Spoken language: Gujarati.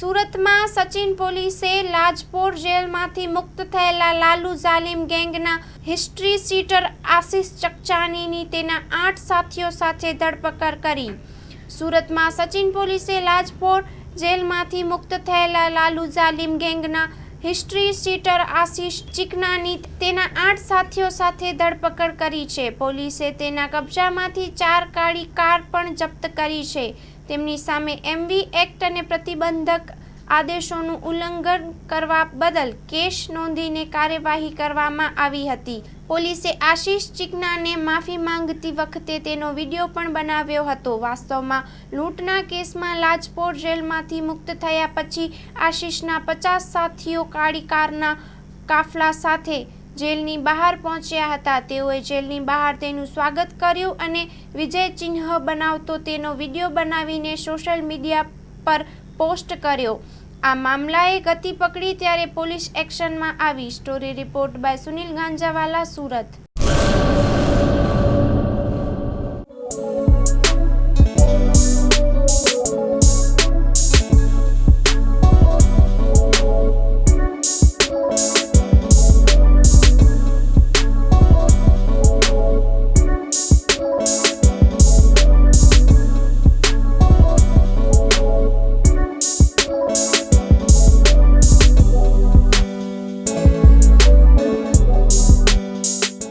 સુરતમાં સચિન પોલીસે લાજપોર જેલમાંથી મુક્ત થયેલા લાલુ જાલિમ ગેંગના હિસ્ટ્રી શીટર આશિષ ચકચાનીની તેના 8 સાથીઓ સાથે ધરપકડ કરી। સુરતમાં સચિન પોલીસે લાજપોર જેલમાંથી મુક્ત થયેલા લાલુ જાલિમ ગેંગના હિસ્ટ્રી શીટર આશિષ ચિકનાની તેના 8 સાથીઓ સાથે ધરપકડ કરી છે। પોલીસે તેના કબજામાંથી 4 કાળી કાર પણ જપ્ત કરી છે। તેમની સામે એમવી એક્ટ અને પ્રતિબંધક આદેશોનું ઉલ્લંઘન કરવા બદલ કેસ નોંધીને કાર્યવાહી કરવામાં આવી હતી। પોલીસે આશિષ ચિકનાને માફી માંગતી વખતે તેનો વિડીયો પણ બનાવ્યો હતો। વાસ્તવમાં લૂંટના કેસમાં લાજપોર જેલમાંથી મુક્ત થયા પછી આશિષના 50 સાથીઓ કાળી કારના કાફલા સાથે જેલની બહાર પહોંચ્યા હતા। તેઓએ જેલની બહાર તેનું સ્વાગત કર્યું અને વિજય ચિહ્ન બનાવતો તેનો વિડીયો બનાવીને સોશિયલ મીડિયા પર પોસ્ટ કર્યો। આ મામલાએ ગતિ પકડી ત્યારે પોલીસ એક્શનમાં આવી। Story report by Sunil Ganjawala, Surat.